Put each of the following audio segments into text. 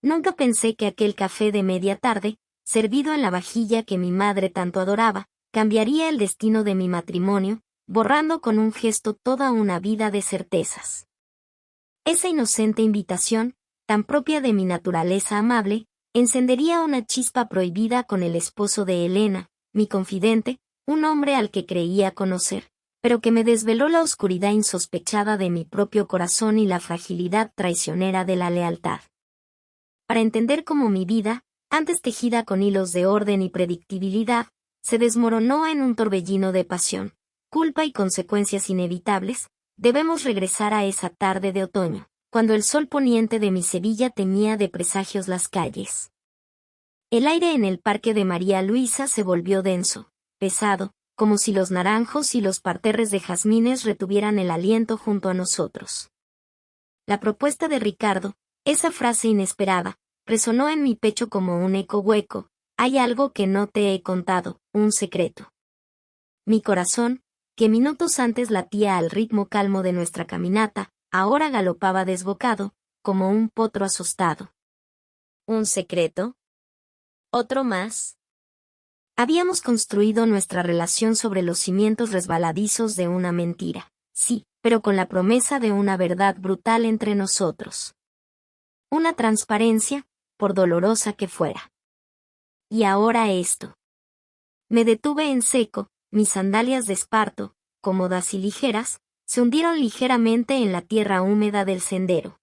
Nunca pensé que aquel café de media tarde, servido en la vajilla que mi madre tanto adoraba, cambiaría el destino de mi matrimonio, borrando con un gesto toda una vida de certezas. Esa inocente invitación, tan propia de mi naturaleza amable, encendería una chispa prohibida con el esposo de Elena, mi confidente, un hombre al que creía conocer, pero que me desveló la oscuridad insospechada de mi propio corazón y la fragilidad traicionera de la lealtad. Para entender cómo mi vida, antes tejida con hilos de orden y predictibilidad, se desmoronó en un torbellino de pasión, culpa y consecuencias inevitables, debemos regresar a esa tarde de otoño, cuando el sol poniente de mi Sevilla teñía de presagios las calles. El aire en el parque de María Luisa se volvió denso, pesado, como si los naranjos y los parterres de jazmines retuvieran el aliento junto a nosotros. La propuesta de Ricardo, esa frase inesperada, resonó en mi pecho como un eco hueco. Hay algo que no te he contado, un secreto. Mi corazón, que minutos antes latía al ritmo calmo de nuestra caminata, ahora galopaba desbocado, como un potro asustado. ¿Un secreto? ¿Otro más? Habíamos construido nuestra relación sobre los cimientos resbaladizos de una mentira, sí, pero con la promesa de una verdad brutal entre nosotros. Una transparencia, por dolorosa que fuera. Y ahora esto. Me detuve en seco, mis sandalias de esparto, cómodas y ligeras, se hundieron ligeramente en la tierra húmeda del sendero.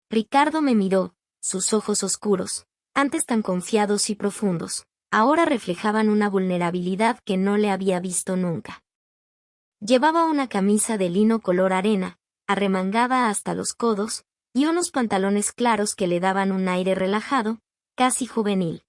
Ricardo me miró, sus ojos oscuros, antes tan confiados y profundos, ahora reflejaban una vulnerabilidad que no le había visto nunca. Llevaba una camisa de lino color arena, arremangada hasta los codos, y unos pantalones claros que le daban un aire relajado, casi juvenil.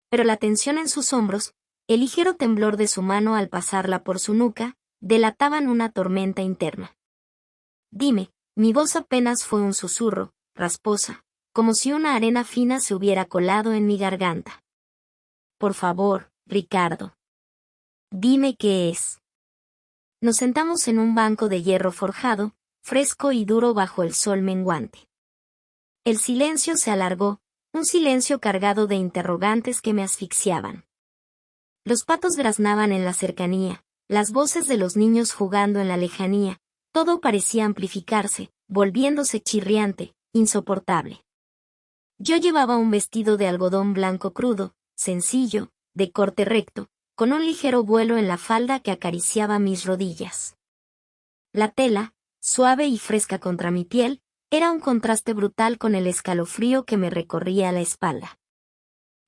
Pero la tensión en sus hombros, el ligero temblor de su mano al pasarla por su nuca, delataban una tormenta interna. Dime, mi voz apenas fue un susurro, rasposa, como si una arena fina se hubiera colado en mi garganta. Por favor, Ricardo. Dime qué es. Nos sentamos en un banco de hierro forjado, fresco y duro bajo el sol menguante. El silencio se alargó, un silencio cargado de interrogantes que me asfixiaban. Los patos graznaban en la cercanía, las voces de los niños jugando en la lejanía, todo parecía amplificarse, volviéndose chirriante, insoportable. Yo llevaba un vestido de algodón blanco crudo, sencillo, de corte recto, con un ligero vuelo en la falda que acariciaba mis rodillas. La tela, suave y fresca contra mi piel, era un contraste brutal con el escalofrío que me recorría la espalda.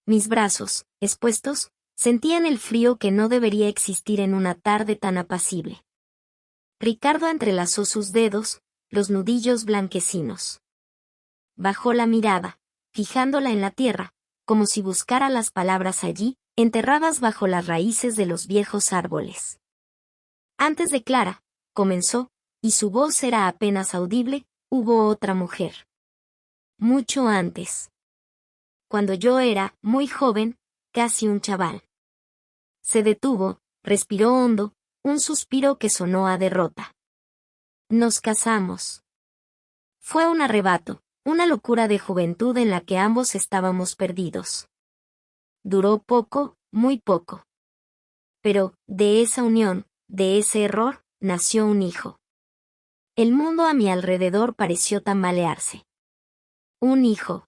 Mis brazos, expuestos, sentían el frío que no debería existir en una tarde tan apacible. Ricardo entrelazó sus dedos, los nudillos blanquecinos. Bajó la mirada, fijándola en la tierra, como si buscara las palabras allí, enterradas bajo las raíces de los viejos árboles. Antes de Clara, comenzó, y su voz era apenas audible, hubo otra mujer. Mucho antes. Cuando yo era muy joven, casi un chaval. Se detuvo, respiró hondo, un suspiro que sonó a derrota. Nos casamos. Fue un arrebato, una locura de juventud en la que ambos estábamos perdidos. Duró poco, muy poco. Pero, de esa unión, de ese error, nació un hijo. El mundo a mi alrededor pareció tambalearse. Un hijo.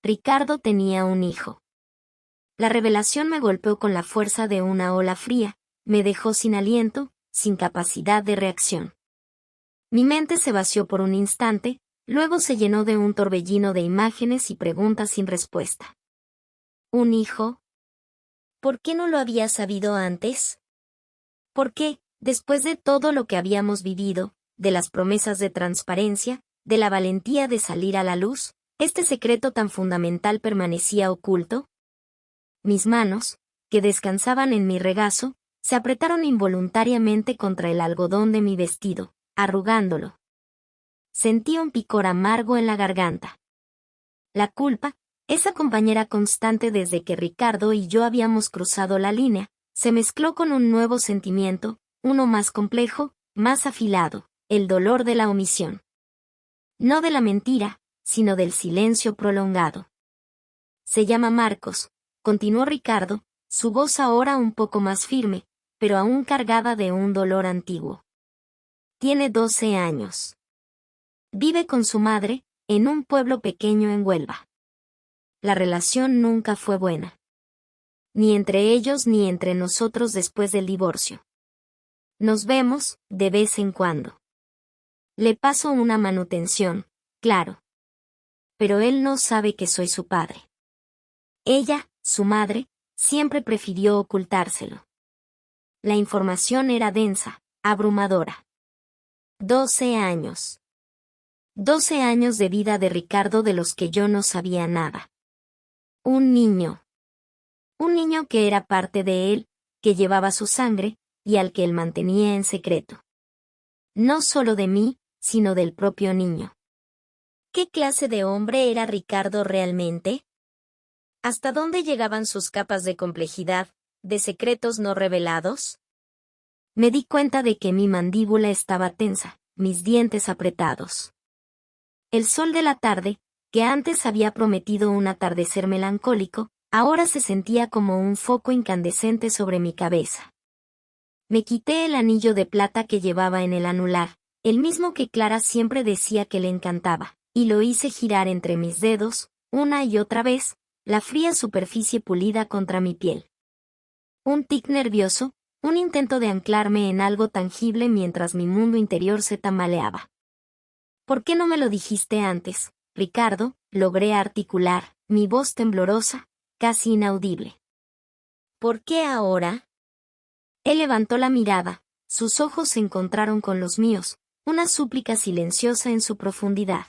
Ricardo tenía un hijo. La revelación me golpeó con la fuerza de una ola fría, me dejó sin aliento, sin capacidad de reacción. Mi mente se vació por un instante, luego se llenó de un torbellino de imágenes y preguntas sin respuesta. ¿Un hijo? ¿Por qué no lo había sabido antes? ¿Por qué, después de todo lo que habíamos vivido, de las promesas de transparencia, de la valentía de salir a la luz, este secreto tan fundamental permanecía oculto? Mis manos, que descansaban en mi regazo, se apretaron involuntariamente contra el algodón de mi vestido, arrugándolo. Sentí un picor amargo en la garganta. La culpa, esa compañera constante desde que Ricardo y yo habíamos cruzado la línea, se mezcló con un nuevo sentimiento, uno más complejo, más afilado, el dolor de la omisión. No de la mentira, sino del silencio prolongado. Se llama Marcos, continuó Ricardo, su voz ahora un poco más firme, pero aún cargada de un dolor antiguo. Tiene 12 años. Vive con su madre, en un pueblo pequeño en Huelva. La relación nunca fue buena. Ni entre ellos ni entre nosotros después del divorcio. Nos vemos, de vez en cuando. Le paso una manutención, claro. Pero él no sabe que soy su padre. Ella, su madre, siempre prefirió ocultárselo. La información era densa, abrumadora. 12 años. 12 años de vida de Ricardo de los que yo no sabía nada. Un niño. Un niño que era parte de él, que llevaba su sangre, y al que él mantenía en secreto. No solo de mí, sino del propio niño. ¿Qué clase de hombre era Ricardo realmente? ¿Hasta dónde llegaban sus capas de complejidad, de secretos no revelados? Me di cuenta de que mi mandíbula estaba tensa, mis dientes apretados. El sol de la tarde, que antes había prometido un atardecer melancólico, ahora se sentía como un foco incandescente sobre mi cabeza. Me quité el anillo de plata que llevaba en el anular, el mismo que Clara siempre decía que le encantaba, y lo hice girar entre mis dedos, una y otra vez, la fría superficie pulida contra mi piel. Un tic nervioso, un intento de anclarme en algo tangible mientras mi mundo interior se tambaleaba. ¿Por qué no me lo dijiste antes, Ricardo? Logré articular, mi voz temblorosa, casi inaudible. ¿Por qué ahora? Él levantó la mirada, sus ojos se encontraron con los míos, una súplica silenciosa en su profundidad.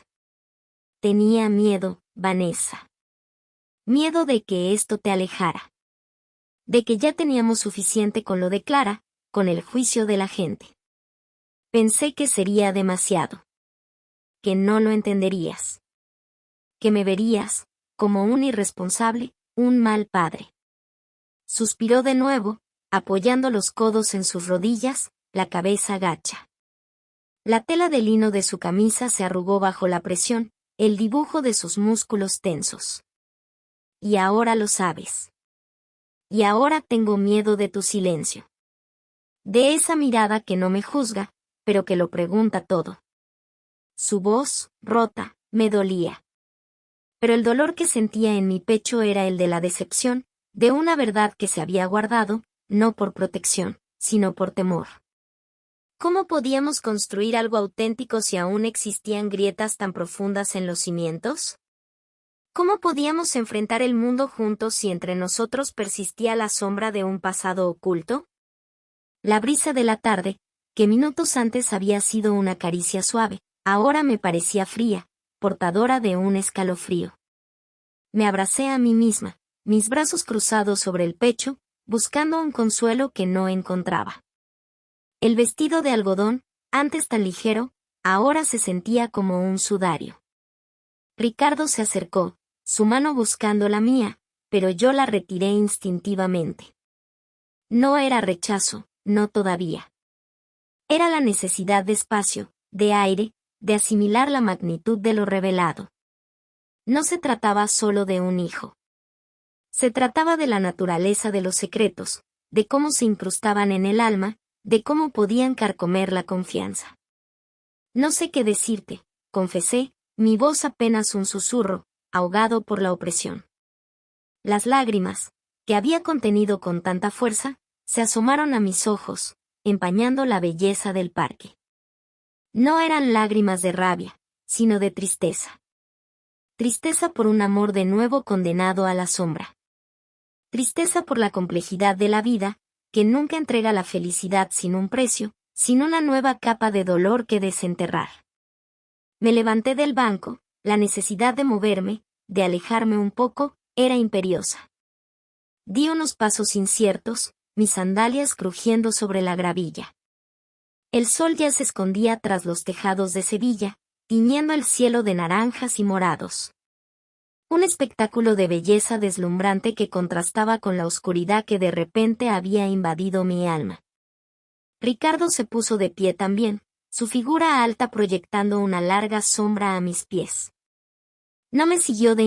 Tenía miedo, Vanessa. Miedo de que esto te alejara. De que ya teníamos suficiente con lo de Clara, con el juicio de la gente. Pensé que sería demasiado. Que no lo entenderías. Que me verías, como un irresponsable, un mal padre. Suspiró de nuevo, apoyando los codos en sus rodillas, la cabeza gacha. La tela de lino de su camisa se arrugó bajo la presión, el dibujo de sus músculos tensos. Y ahora lo sabes. Y ahora tengo miedo de tu silencio. De esa mirada que no me juzga, pero que lo pregunta todo. Su voz, rota, me dolía. Pero el dolor que sentía en mi pecho era el de la decepción, de una verdad que se había guardado, no por protección, sino por temor. ¿Cómo podíamos construir algo auténtico si aún existían grietas tan profundas en los cimientos? ¿Cómo podíamos enfrentar el mundo juntos si entre nosotros persistía la sombra de un pasado oculto? La brisa de la tarde, que minutos antes había sido una caricia suave, ahora me parecía fría, portadora de un escalofrío. Me abracé a mí misma, mis brazos cruzados sobre el pecho, buscando un consuelo que no encontraba. El vestido de algodón, antes tan ligero, ahora se sentía como un sudario. Ricardo se acercó, su mano buscando la mía, pero yo la retiré instintivamente. No era rechazo, no todavía. Era la necesidad de espacio, de aire, de asimilar la magnitud de lo revelado. No se trataba solo de un hijo. Se trataba de la naturaleza de los secretos, de cómo se incrustaban en el alma, de cómo podían carcomer la confianza. No sé qué decirte, confesé, mi voz apenas un susurro, ahogado por la opresión. Las lágrimas, que había contenido con tanta fuerza, se asomaron a mis ojos, empañando la belleza del parque. No eran lágrimas de rabia, sino de tristeza. Tristeza por un amor de nuevo condenado a la sombra. Tristeza por la complejidad de la vida, que nunca entrega la felicidad sin un precio, sin una nueva capa de dolor que desenterrar. Me levanté del banco, la necesidad de moverme, de alejarme un poco, era imperiosa. Di unos pasos inciertos, mis sandalias crujiendo sobre la gravilla. El sol ya se escondía tras los tejados de Sevilla, tiñendo el cielo de naranjas y morados. Un espectáculo de belleza deslumbrante que contrastaba con la oscuridad que de repente había invadido mi alma. Ricardo se puso de pie también, su figura alta proyectando una larga sombra a mis pies. No me siguió de